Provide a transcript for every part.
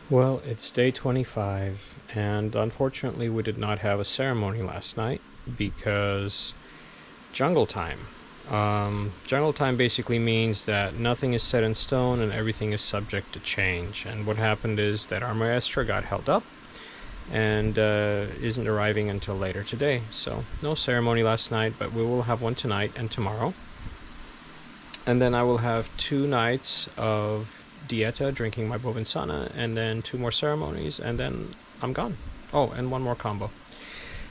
Well, it's day 25, and unfortunately, we did not have a ceremony last night because jungle time. Jungle time basically means that nothing is set in stone and everything is subject to change. And what happened is that our maestra got held up and isn't arriving until later today. So, no ceremony last night, but we will have one tonight and tomorrow. And then I will have 2 nights of dieta, drinking my Bovinsana, and then 2 more ceremonies, and then I'm gone. Oh, and 1 more combo.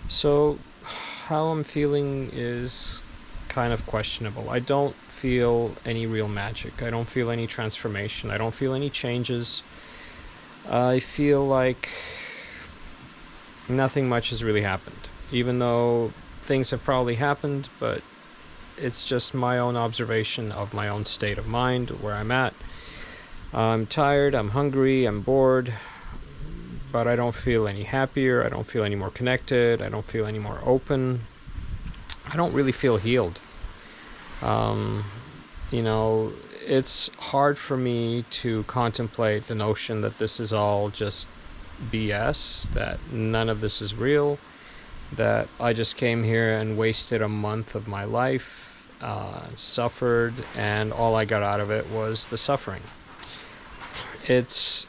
So, how I'm feeling is kind of questionable. I don't feel any real magic. I don't feel any transformation. I don't feel any changes. I feel like nothing much has really happened, even though things have probably happened, but it's just my own observation of my own state of mind, where I'm at. I'm tired, I'm hungry, I'm bored, but I don't feel any happier, I don't feel any more connected, I don't feel any more open. I don't really feel healed. Um, you know, it's hard for me to contemplate the notion that this is all just BS, that none of this is real, that I just came here and wasted a month of my life, suffered, and all I got out of it was the suffering. It's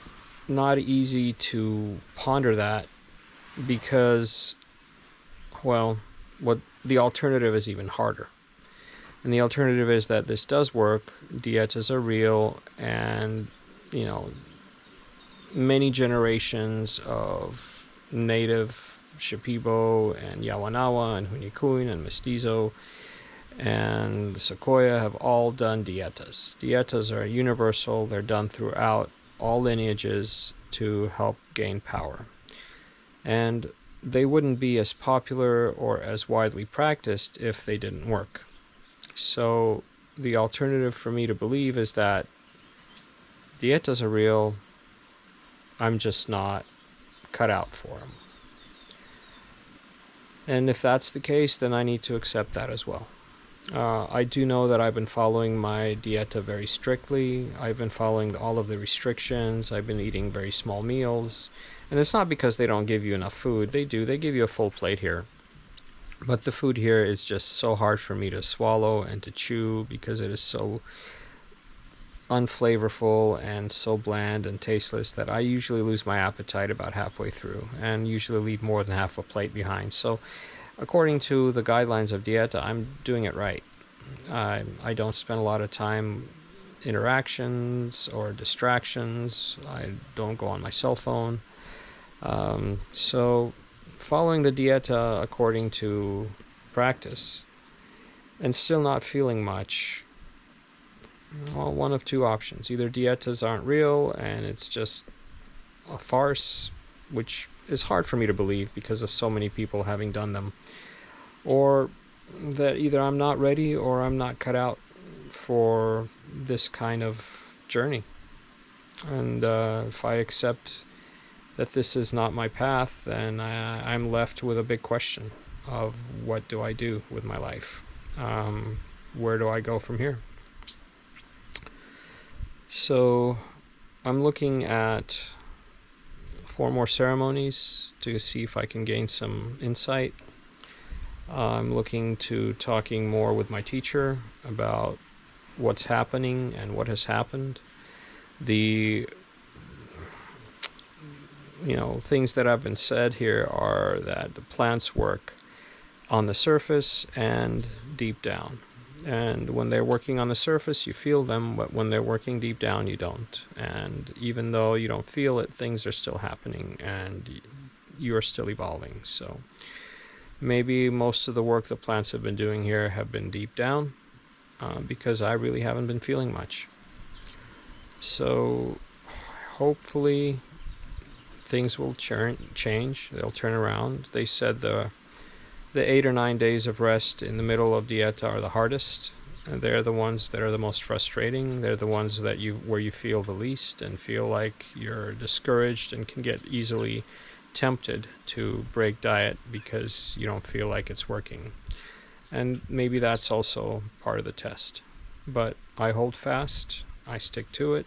not easy to ponder that because, well, what the alternative is even harder. And the alternative is that this does work, dietas are real, and, you know, many generations of native Shipibo and Yawanawa and Hunikuin and Mestizo and Sequoia have all done dietas. Dietas are universal, they're done throughout all lineages to help gain power. And they wouldn't be as popular or as widely practiced if they didn't work. So the alternative for me to believe is that dietas are real, I'm just not cut out for them. And if that's the case, then I need to accept that as well. I do know that I've been following my dieta very strictly. I've been following all of the restrictions. I've been eating very small meals. And it's not because they don't give you enough food. They do. They give you a full plate here. But the food here is just so hard for me to swallow and to chew because it is so unflavorful and so bland and tasteless that I usually lose my appetite about halfway through and usually leave more than half a plate behind. So according to the guidelines of dieta, I'm doing it right. I don't spend a lot of time interactions or distractions. I don't go on my cell phone. So following the dieta according to practice and still not feeling much, well, one of 2 options. Either dietas aren't real and it's just a farce, which is hard for me to believe because of so many people having done them, or that either I'm not ready or I'm not cut out for this kind of journey. And if I accept that this is not my path, then I'm left with a big question of what do I do with my life? Where do I go from here? So I'm looking at 4 more ceremonies to see if I can gain some insight. I'm looking to talking more with my teacher about what's happening and what has happened. The things that have been said here are that the plants work on the surface and deep down. And when they're working on the surface, you feel them, but when they're working deep down, you don't. And even though you don't feel it, things are still happening and you're still evolving. So maybe most of the work the plants have been doing here have been deep down, because I really haven't been feeling much. So hopefully things will change. They'll turn around. They said the 8 or 9 days of rest in the middle of dieta are the hardest. And they're the ones that are the most frustrating. They're the ones that where you feel the least and feel like you're discouraged and can get easily tempted to break diet because you don't feel like it's working. And maybe that's also part of the test. But I hold fast, I stick to it,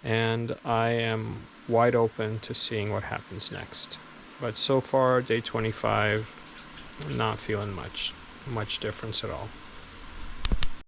and I am wide open to seeing what happens next. But so far, day 25, I'm not feeling much difference at all.